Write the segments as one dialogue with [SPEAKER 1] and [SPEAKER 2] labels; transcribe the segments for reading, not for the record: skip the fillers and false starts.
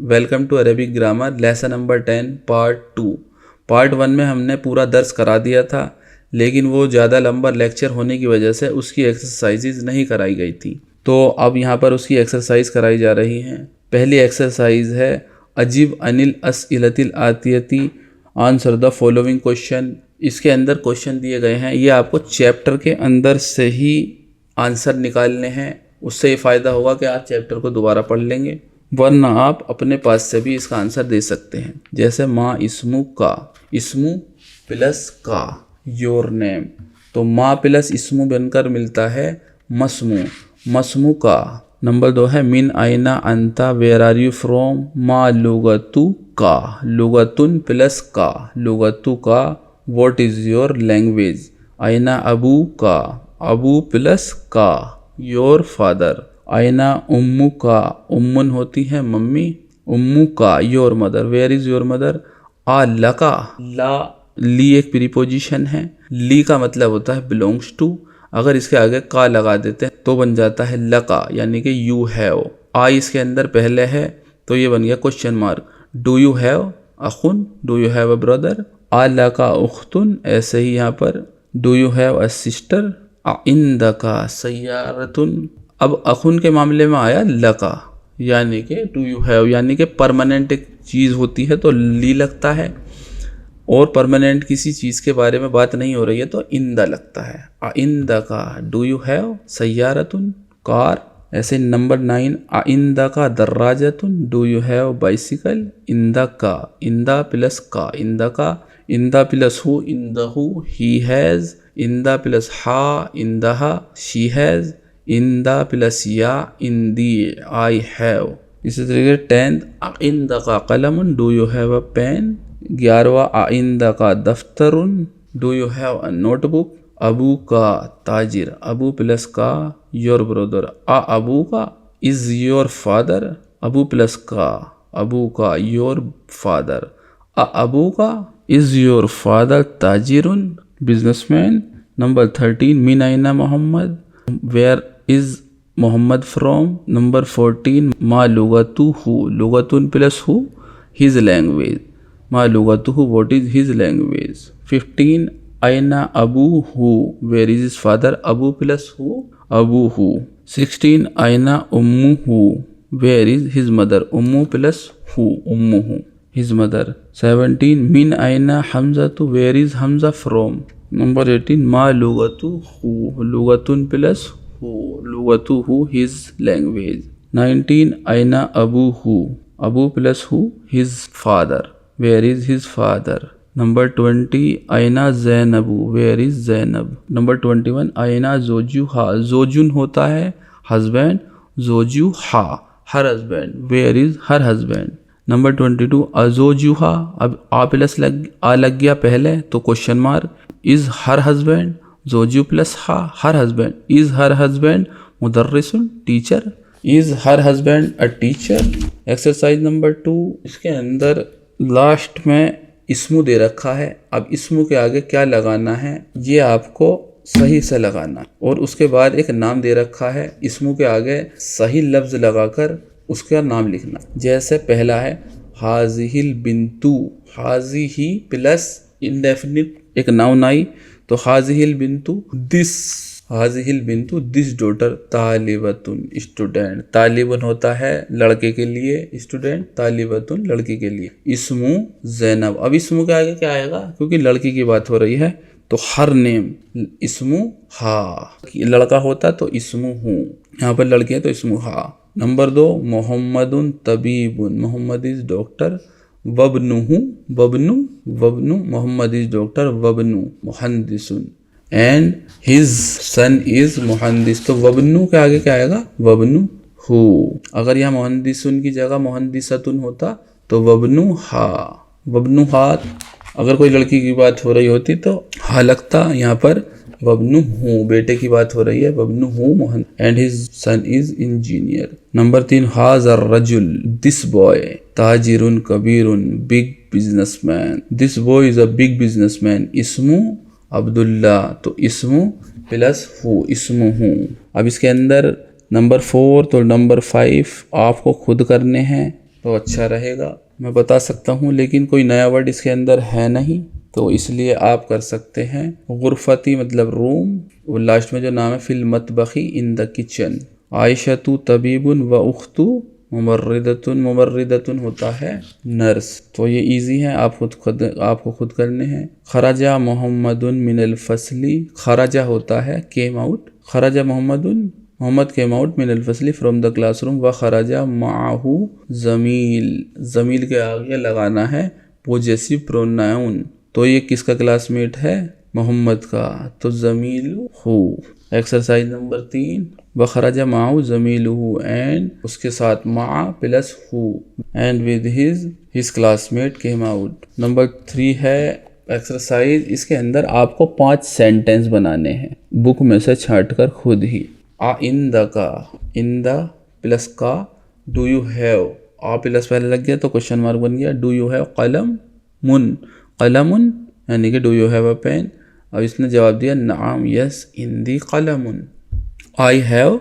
[SPEAKER 1] Welcome to Arabic grammar lesson number 10 part 2। Part 1 में हमने पूरा दर्स करा दिया था, लेकिन वो ज़्यादा लंबा लेक्चर होने की वजह से उसकी एक्सरसाइजेज नहीं कराई गई थी। तो अब यहाँ पर उसकी एक्सरसाइज कराई जा रही हैं। पहली एक्सरसाइज है अजीब अनिल असइलतिल आतियती, आंसर द फॉलोइंग क्वेश्चन। इसके अंदर क्वेश्चन दिए गए हैं, ये आपको चैप्टर के अंदर से ही आंसर निकालने हैं। उससे ये फ़ायदा होगा कि आप चैप्टर को दोबारा पढ़ लेंगे, वरना आप अपने पास से भी इसका आंसर दे सकते हैं। जैसे माँ इस्मु का, इस्मु प्लस का, योर नेम, तो माँ प्लस इस्मु बनकर मिलता है मस्मू, मस्मू का। नंबर 2 है मिन आइना अंता, वेयर आर यू फ्रॉम, माँ लुगतु का, लुगतुन प्लस का, लुगतु का। व्हाट इज़ योर लैंग्वेज, आइना अबू का, अबू प्लस का, योर फादर। आइना उम्मू का, उम्मुन होती है मम्मी, उम्मू का, your mother. Where is your mother, आ लका, ला ली एक प्रीपोजिशन है। ली का मतलब होता है बिलोंग्स टू, अगर इसके आगे का लगा देते हैं तो बन जाता है लका, यानी कि यू हैव। आई इसके अंदर पहले है तो ये बन गया question mark. Do you have अखुन, do you have a brother, आ लका उख्तुन। ऐसे ही यहाँ पर do you have a sister, इंदका सय्यारतुन। अब अखुन के मामले में आया लका, यानी कि डू यू हैव, यानी कि परमानेंट एक चीज़ होती है तो ली लगता है, और परमानेंट किसी चीज़ के बारे में बात नहीं हो रही है तो इंदा लगता है। इंदा का, डू यू हैव सय्यारतुन कार। ऐसे नंबर 9 इंदा का दर्राजतुन, डू यू हैव बाइसिकल। इंदा का, इंदा प्लस का, इंदा का। इंदा प्लस हु, इंदहु, ही हैज़। इंदा प्लस हा, इंदहा, शी हैज़। इंदा प्लस या, इंदी, आई हैव। इसी तरीके 10th इंदा का कलम, do you have a pen. 11वां आइंदा का दफ्तरुन, do you have a notebook. अबू का ताजिर, अबू प्लस का, योर ब्रदर। अबू का इज़ योर फादर, अबू प्लस का, अबू का, योर फादर। अबू का इज़ योर फादर ताजिरुन, बिजनेसमैन। नंबर 13 मिन आइना Muhammad, where is Muhammad from. Number 14 मा लुगतु हु, लुगतुन प्लस हु, हिज लैंग्वेज। मा लुगतु हु, व्हाट इज हिज लैंग्वेज। 15 आइना अबू हु, वेयर इज हिज फादर, अबू प्लस हु, अबू हु। 16 आइना उम्मू हु, वेयर इज हिज मदर, उम्मू प्लस हु, उम्मू हु, हिज मदर। 17 मिन आइना हमजा टू, where is Hamza from. Number 18 मा लुगतु हु, लुगतुन प्लस हु, लुगतु हु, हिज लैंग्वेज। 19 आइना अबू हु, अबू प्लस हु, his father, where is his father. Number 20 आइना जैनबू, वेयर इज जैनब। नंबर 21 आइना जोजू हा, जोजुन होता है हस्बैंड, जोजू हा, her husband, where is her husband. Number 22 अजोजुहा, अब आ प्लस आ लग गया पहले तो question mark. Is her husband, जोजू प्लस हा, her husband. Is her husband मुदर्रिसुन, teacher. Is her husband a teacher. Exercise number 2, इसके अंदर लास्ट में इस्मू दे रखा है। अब इस्मू के आगे क्या लगाना है ये आपको सही से लगाना, और उसके बाद एक नाम दे रखा है, इस्मू के आगे सही लफ्ज़ लगाकर उसका नाम लिखना। जैसे पहला है हाजिहिल बिंतु, हाजी ही प्लस इंडेफिनिट एक नाउन आई तो हाजिहिल बिंतु this, हाजिहिल बिंतु this daughter, तालिबतुन student, Taliban होता है लड़के के लिए, स्टूडेंट, तालिबतुन लड़की के लिए। इस्मु जैनब, अब इस्मु के आगे क्या आएगा, क्योंकि लड़की की बात हो रही है तो हर नेम, इस्मु हा, लड़का होता तो इस्मु हूँ, यहाँ पर लड़की है तो इस्मु हा। नंबर 2 मोहम्मदुन तबीबुन, मोहम्मद इज डॉक्टर। वबनुहु, वबनु, वबनु, मोहम्मद इज डॉक्टर, वबनु मुहंदिसुन, एंड हिज सन इज मुहंदिस, तो वबनु के आगे क्या आएगा, वबनु हु। अगर यहाँ मुहंदिसुन की जगह मुहंदिसतुन होता तो वबनु हा, वबनु हाथ। अगर कोई लड़की की बात हो रही होती तो हा लगता, यहाँ पर वबनु हूँ, बेटे की बात हो रही है, वबनु हूँ मोहन, and his son is engineer. Number 3 हाज़र रजुल, दिस बॉय, ताजिरुन कबीरुन, big businessman, this boy is a big businessman. इस्मु अब्दुल्ला, तो इस्मु प्लस हु, इस्मु हूँ। अब इसके अंदर नंबर 4 तो नंबर 5 आपको खुद करने हैं, तो अच्छा रहेगा। मैं बता सकता हूँ लेकिन कोई नया वर्ड इसके अंदर है नहीं, तो इसलिए आप कर सकते हैं गुरफती मतलब रूम, और लास्ट में जो नाम है फिल मतबखी इन द किचन। आयशतु तबीबुन व उख्तु मुमर्रिदतुन, मुमर्रिदतुन होता है नर्स। तो ये इजी है, आपको खुद करने हैं। खराजा मोहम्मदुन मिनल फसली, खराजा होता है केम आउट, खराजा मोहम्मदुन, मोहम्मद केम आउट मिनल फसली फ्रॉम द क्लासरूम, व खराजा माहू जमील, जमील के आगे लगाना है पोजेसिव प्रोनाउन। तो ये किसका क्लासमेट है? मोहम्मद का, तो जमील हु। एक्सरसाइज नंबर 3, वखराजा माहू जमीलहू, एंड उसके साथ मा plus who, and with his classmate came out. Number 3 है एक्सरसाइज, इसके अंदर आपको 5 सेंटेंस बनाने हैं बुक में से छांट कर खुद ही। इन द का, इन द प्लस का, डू यू हैव, आ प्लस पहले लग गया तो क्वेश्चन मार्क बन गया। डू यू हैव कलम मुन, कलमुन यानी कि do you have a pen. अब इसने जवाब दिया नाम, यस इंदी कलमुन। आई हैव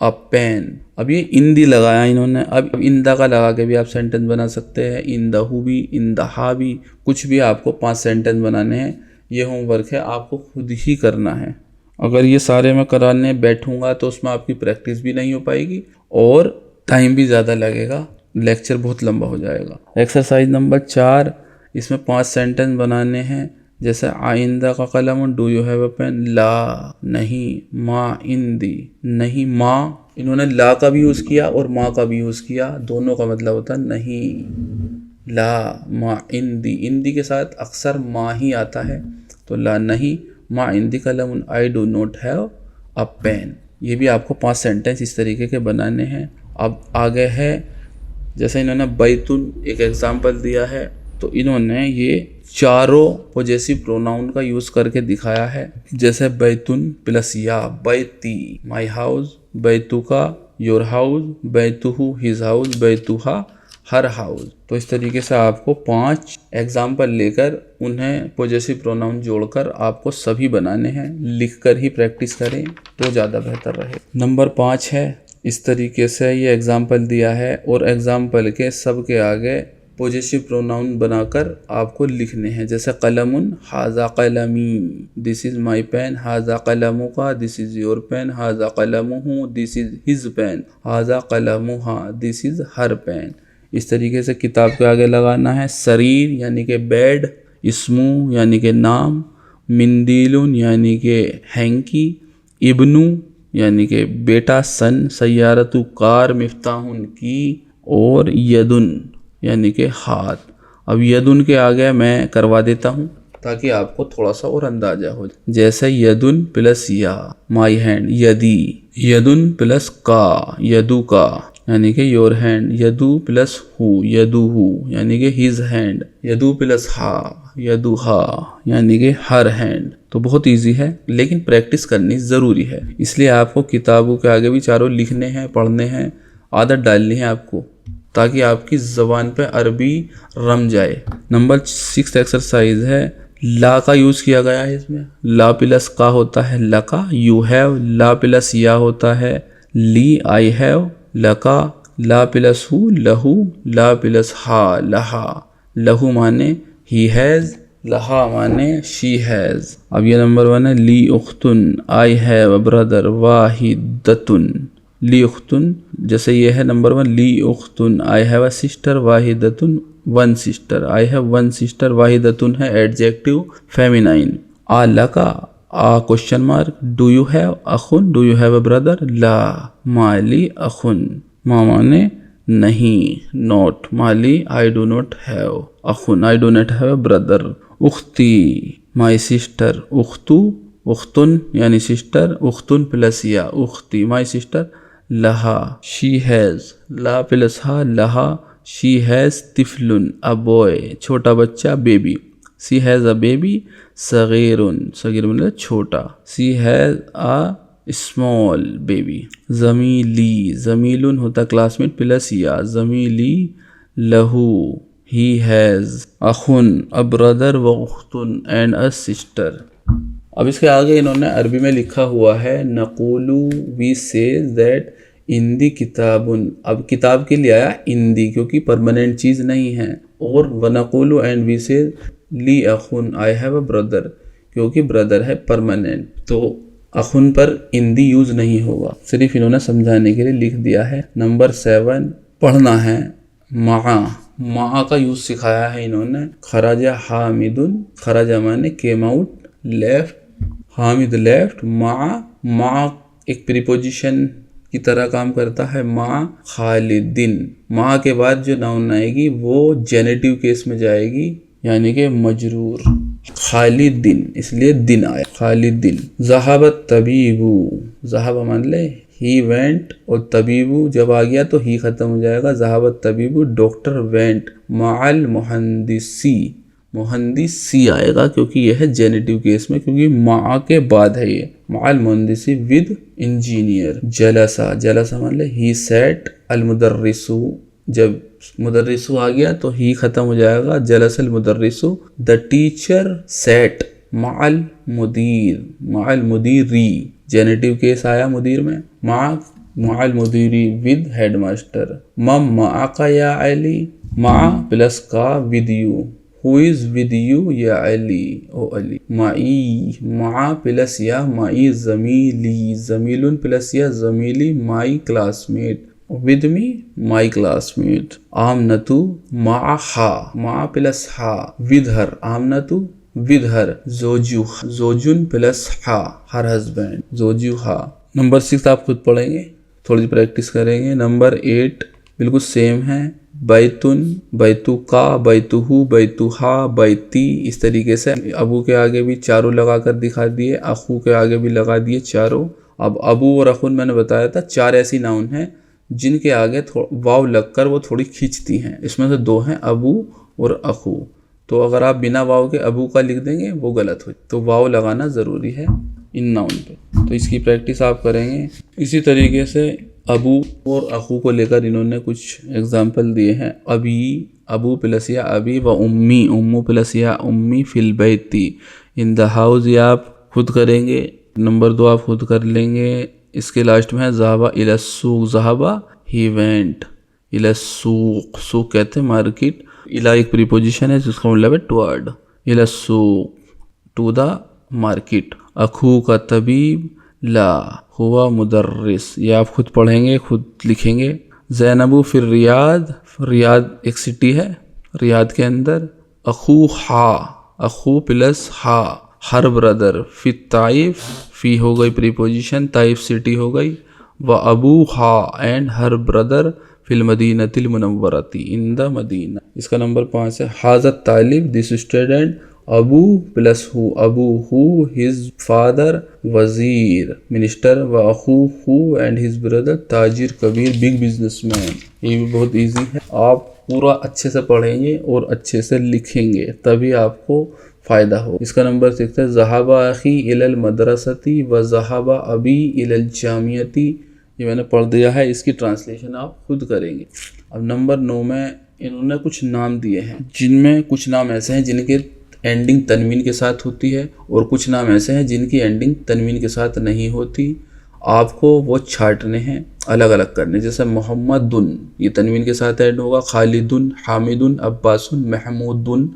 [SPEAKER 1] अ पेन, अब ये इंदी लगाया इन्होंने। अब इंदा का लगा के भी आप सेंटेंस बना सकते हैं, इंदहू भी, इंदहा भी, कुछ भी आपको 5 सेंटेंस बनाने हैं। ये होमवर्क है, आपको खुद ही करना है। अगर ये सारे मैं कराने बैठूंगा तो उसमें आपकी प्रैक्टिस भी नहीं हो पाएगी और टाइम भी ज़्यादा लगेगा, लेक्चर बहुत लंबा हो जाएगा। एक्सरसाइज नंबर 4, इसमें 5 सेंटेंस बनाने हैं। जैसे आइंदा का कलम, do you have a pen, ला नहीं, माँ इंदी नहीं, माँ, इन्होंने ला का भी यूज़ किया और माँ का भी यूज़ किया, दोनों का मतलब होता है नहीं। ला माँ इंदी, इंदी के साथ अक्सर माँ ही आता है, तो ला नहीं, माँ इंदी कलम, I do not have a pen. ये भी आपको 5 सेंटेंस इस तरीके के बनाने हैं। अब आगे है, जैसे इन्होंने बैतुन एक एग्जाम्पल दिया है, तो इन्होंने ये चारों पॉजेसिव प्रोनाउन का यूज़ करके दिखाया है। जैसे बैतुन प्लस या, बैती माई हाउस, बैतुका योर हाउस, बैतुहु हिज हाउस, बैतुहा हर हाउस। तो इस तरीके से आपको 5 एग्जाम्पल लेकर उन्हें पॉजेसिव प्रोनाउन जोड़कर आपको सभी बनाने हैं। लिखकर ही प्रैक्टिस करें तो ज़्यादा बेहतर रहे। नंबर 5 है, इस तरीके से ये एग्जाम्पल दिया है और एग्जाम्पल के सब के आगे पॉजेसिव प्रोनाउन बनाकर आपको लिखने हैं। जैसे कलमुन, हाजा कलमी, दिस इज़ माई पेन, हाजा कलमुका, दिस इज़ योर पेन, हाजा कलमुहु, दिस इज़ हिज पेन, हाजा कलमुहा, दिस इज़ हर पेन। इस तरीके से किताब के आगे लगाना है। शरीर यानी कि बेड, इस्मू यानी कि नाम, मिंदीलुन यानी कि हैंकी, इब्नू यानी कि बेटा सन, सैयारतु कार, मिफ्ताहुन की, और यदुन यानी कि हाथ। अब यदुन के आगे मैं करवा देता हूँ ताकि आपको थोड़ा सा और अंदाजा हो। जैसे यदुन प्लस या, माई हैंड, यदी, यदुन प्लस का, यदु का यानी कि योर हैंड, यदु प्लस हु, यदुहु यानी कि हिज हैंड, यदु प्लस हा, यदुहा यानी कि हर हैंड। तो बहुत इजी है लेकिन प्रैक्टिस करनी ज़रूरी है, इसलिए आपको किताबों के आगे भी चारों लिखने हैं, पढ़ने हैं, आदत डालनी है आपको, ताकि आपकी ज़बान पे अरबी रम जाए। नंबर 6 एक्सरसाइज है, ला का यूज़ किया गया है इसमें। ला प्लस का होता है लका, यू हैव, ला प्लस या होता है ली, आई हैव, लका, ला प्लस हु, लहू, ला प्लस हा, लहा, लहू माने ही हैज़, लहा माने शी हैज़। अब ये नंबर 1 है, ली उख्तुन, आई हैव अ ब्रदर, वाहिदतुन, ली उख्तुन, जैसे ये है नंबर 1, ली उख्तुन, आई हैव अ सिस्टर, वाहिदतुन one sister, I have one sister, वाहिदतुन है एडजेक्टिव फेमिनाइन। आ लका, आ question mark, do you have अखुन, do you have a brother, ला, माली अखुन, मा माने नहीं, नॉट, माली आई डू नॉट हैव अखुन, I do not have a brother. उख्ती माई सिस्टर, उख्तु, उख्तुन यानी सिस्टर, उख्तुन प्लस या, उख्ती माई सिस्टर, लहा, शी हैज़, ला प्लस हा, लहा, शी हैज़ तिफलुन अ बॉय, छोटा बच्चा, baby, she has a baby, सगीरुन, सगीर मतलब छोटा, she has a small baby. ज़मीली, ज़मीलुन होता क्लासमेट प्लस या, ज़मीली, लहू, ही हैज़ अखुन अ ब्रदर व उख्तुन एंड अ सिस्टर। अब इसके आगे इन्होंने अरबी में लिखा हुआ है, नक़ूलू वी से दैट इंदी किताबुन, अब किताब के लिए आया इंदी क्योंकि परमानेंट चीज़ नहीं है। और वनकुलु एंड वी से ली अखुन, आई हैव अ ब्रदर, क्योंकि ब्रदर है परमानेंट, तो अखुन पर इंदी यूज नहीं होगा, सिर्फ इन्होंने समझाने के लिए लिख दिया है। नंबर 7 पढ़ना है मा का यूज सिखाया है इन्होंने। खराजा हामिदुन, खराजा माने came out, left, Hamid left, मा एक प्रीपोजिशन की तरह काम करता है। मा खालिदिन, मा के बाद जो नाउन आएगी वो जेनेटिव केस में जाएगी, यानी कि मजरूर। खालिदिन, इसलिए दिन आया, खालिदिन। ज़हाबत तबीबू, ज़हाबा मान ले ही वेंट, और तबीबू जब आ गया तो ही खत्म हो जाएगा। ज़हाबत तबीबू, डॉक्टर वेंट। माल मुहंदिसी, मुहंदिसी आएगा क्योंकि यह है जेनेटिव केस में, क्योंकि मा के बाद है ये। माल मुहंदिसी विद इंजीनियर। जलसा, जलसा मान ले ही सेट। अल मुदर्रिसु, जब मुदर्रिसु आ गया तो ही खत्म हो जाएगा। जलसल मुदर्रिसु, द टीचर सेट। माल मुदीर, माल मुदीरी, जेनेटिव केस आया मुदीर में। माल मुदीरी विद हेडमास्टर। माका या अली, मा प्लस का with you. Who is with you या अली, ओ अली। माई, मा प्लस या माई जमीली, जमीलुन प्लस या जमीली, my classmate. With me, my classmate. आमनतु, मा हा, मा प्लस हा, विद हर। आमनतु विद हर। जोजू, जोजुन प्लस हा, हर हस्बैंड, जोजू हा। नंबर 6 आप खुद पढ़ेंगे, थोड़ी प्रैक्टिस करेंगे। नंबर 8 बिल्कुल सेम है। बैतुन, बैतुका, बैतुहु, बैतुहा, बैती, इस तरीके से अबू के आगे भी चारों लगा कर दिखा दिए, अखू के आगे भी लगा दिए चारों। अब अबू और अखुन मैंने बताया था 4 ऐसी नाउन हैं जिनके आगे वाव लगकर वो थोड़ी खींचती हैं। इसमें से 2 हैं अबू और अखू। तो अगर आप बिना वाव के अबू का लिख देंगे वो गलत हो, तो वाव लगाना ज़रूरी है इन नाउन पे। तो इसकी प्रैक्टिस आप करेंगे। इसी तरीके से अबू और अखू को लेकर इन्होंने कुछ एग्जाम्पल दिए हैं। अबी, अबू प्लस या अबी, व उम्मी, उम्मू प्लस या उम्मी, fill Baiti, in the house. ये आप खुद करेंगे। नंबर 2 आप खुद कर लेंगे। इसके लास्ट में है ज़हाबा इलस्सूक, ज़हाबा ही वेंट इलस्सूक, सूक कहते हैं मार्केट। इला एक प्रीपोजिशन है जिसका मतलब है टुवर्ड। इलस्सूक, टू द मार्केट। अखू का तबीब, ला हुआ मुदर्रिस। ये आप खुद पढ़ेंगे, खुद लिखेंगे। ज़ैनबू फिर रियाद, रियाद एक सिटी है, रियाद के अंदर। अखू हा, अखू प्लस हा, हर ब्रदर। फिर ताइफ, फी हो गई प्रीपोजिशन, ताइफ सिटी हो गई। व अबू हा एंड हर ब्रदर फिल मदीनतिल मुनव्वरती, इन द मदीना। इसका नंबर 5 है। हाज़त तालिब, दिस स्टूडेंट। अबू प्लस हु, अबू हु हिज फादर वजीर मिनिस्टर। व अखू हु एंड हिज ब्रदर ताजिर कबीर, बिग बिजनेसमैन। ये भी बहुत इजी है, आप पूरा अच्छे से पढ़ेंगे और अच्छे से लिखेंगे तभी आपको फ़ायदा हो। इसका नंबर 6 है। ज़हाबा अखी इलल मदरसती व ज़हाबा अबी इलल जामियती। ये मैंने पढ़ दिया है, इसकी ट्रांसलेशन आप खुद करेंगे। अब नंबर 9 में इन्होंने कुछ नाम दिए हैं, जिनमें कुछ नाम ऐसे हैं जिनके एंडिंग तनवीन के साथ होती है और कुछ नाम ऐसे हैं जिनकी एंडिंग तनवीन के साथ नहीं होती। आपको वो छांटने हैं, अलग अलग करने। जैसे मोहम्मदुन, ये तनवीन के साथ ऐड होगा। खालिदुन, हामिदुन, अब्बासुन, महमूदुन,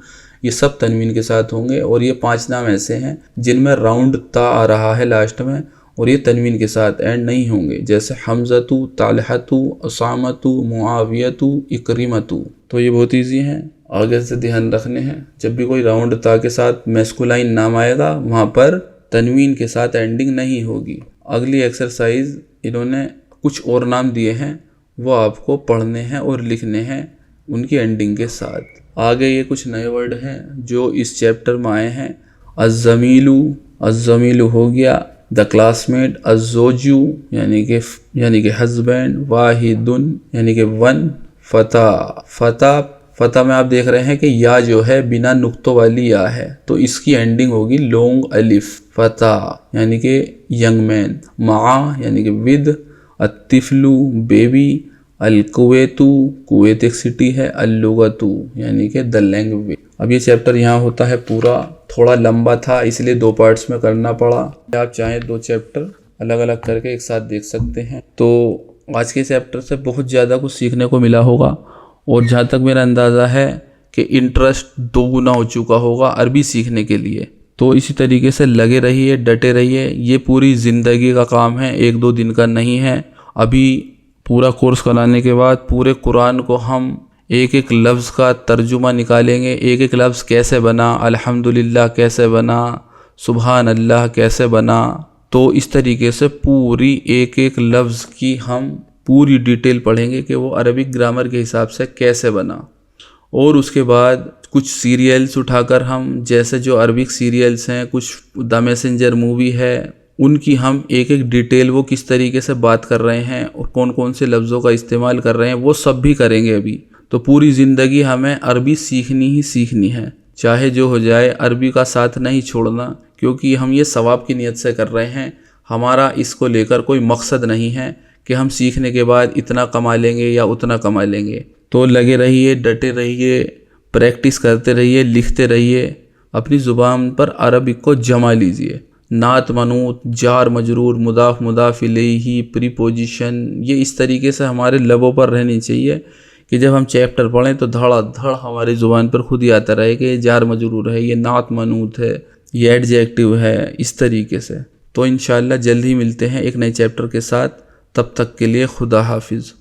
[SPEAKER 1] ये सब तनवीन के साथ होंगे। और ये 5 नाम ऐसे हैं जिनमें राउंड ता आ रहा है लास्ट में और ये तनवीन के साथ एंड नहीं होंगे। जैसे हमज़तु, तालहतु, असामतु, मुआवियतु, इकरीमतु। तो ये बहुत ईजी हैं, आगे से ध्यान रखने हैं। जब भी कोई राउंड ता के साथ मैस्कुलाइन नाम आएगा वहाँ पर तनवीन के साथ एंडिंग नहीं होगी। अगली एक्सरसाइज इन्होंने कुछ और नाम दिए हैं, वो आपको पढ़ने हैं और लिखने हैं उनकी एंडिंग के साथ। आगे ये कुछ नए वर्ड हैं जो इस चैप्टर में आए हैं। अज़मीलू, अज़मीलू हो गया। The classmate. अज़ोजू यानी कि हस्बैंड। वाहिदुन यानी कि वन। फता में आप देख रहे हैं कि या जो है बिना नुक्तों वाली या है, तो इसकी एंडिंग होगी लॉन्ग अलिफ। फता यानी कि यंग मैन। मा यानी कि विद। अतिफलू बेबी। अल-कुवैतु, कुवैत एक सिटी है। अल-लुगतु यानी कि द लैंग्वेज। अब ये चैप्टर यहाँ होता है पूरा, थोड़ा लंबा था इसलिए 2 पार्ट्स में करना पड़ा। आप चाहें 2 चैप्टर अलग अलग करके एक साथ देख सकते हैं। तो आज के चैप्टर से बहुत ज़्यादा कुछ सीखने को मिला होगा और जहाँ तक मेरा अंदाज़ा है कि इंटरेस्ट दोगुना हो चुका होगा अरबी सीखने के लिए। तो इसी तरीके से लगे रहिए, डटे रहिए। ये पूरी ज़िंदगी का काम है, 1-2 दिन का नहीं है। अभी पूरा कोर्स कराने के बाद पूरे कुरान को हम एक एक लफ्ज़ का तर्जुमा निकालेंगे। एक एक लफ्ज़ कैसे बना, अल्हम्दुलिल्लाह कैसे बना, सुभान अल्लाह कैसे बना। तो इस तरीके से पूरी एक एक लफ्ज़ की हम पूरी डिटेल पढ़ेंगे कि वो अरबिक ग्रामर के हिसाब से कैसे बना। और उसके बाद कुछ सीरियल्स उठाकर हम, जैसे जो अरबिक सीरियल्स हैं, कुछ द मैसेंजर मूवी है, उनकी हम एक एक डिटेल वो किस तरीके से बात कर रहे हैं और कौन कौन से लफ्ज़ों का इस्तेमाल कर रहे हैं वो सब भी करेंगे अभी। तो पूरी ज़िंदगी हमें अरबी सीखनी ही सीखनी है, चाहे जो हो जाए। अरबी का साथ नहीं छोड़ना, क्योंकि हम ये सवाब की नीयत से कर रहे हैं। हमारा इसको लेकर कोई मकसद नहीं है कि हम सीखने के बाद इतना कमा लेंगे या उतना कमा लेंगे। तो लगे रहिए, डटे रहिए, प्रैक्टिस करते रहिए, लिखते रहिए, अपनी ज़ुबान पर अरबिक को जमा लीजिए। नात, मनूत, जार, मजरूर, मुदाफ, मुदाफ इलैही, प्रीपोजिशन, ये इस तरीके से हमारे लबों पर रहनी चाहिए कि जब हम चैप्टर पढ़ें तो धड़ाधड़ हमारी ज़ुबान पर खुद ही आता रहे कि ये जार मजरूर है, ये नात मनूत है, ये एडजेक्टिव है, इस तरीके से। तो इंशाअल्लाह जल्द ही मिलते हैं एक नए चैप्टर के साथ। तब तक के लिए खुदा हाफिज़।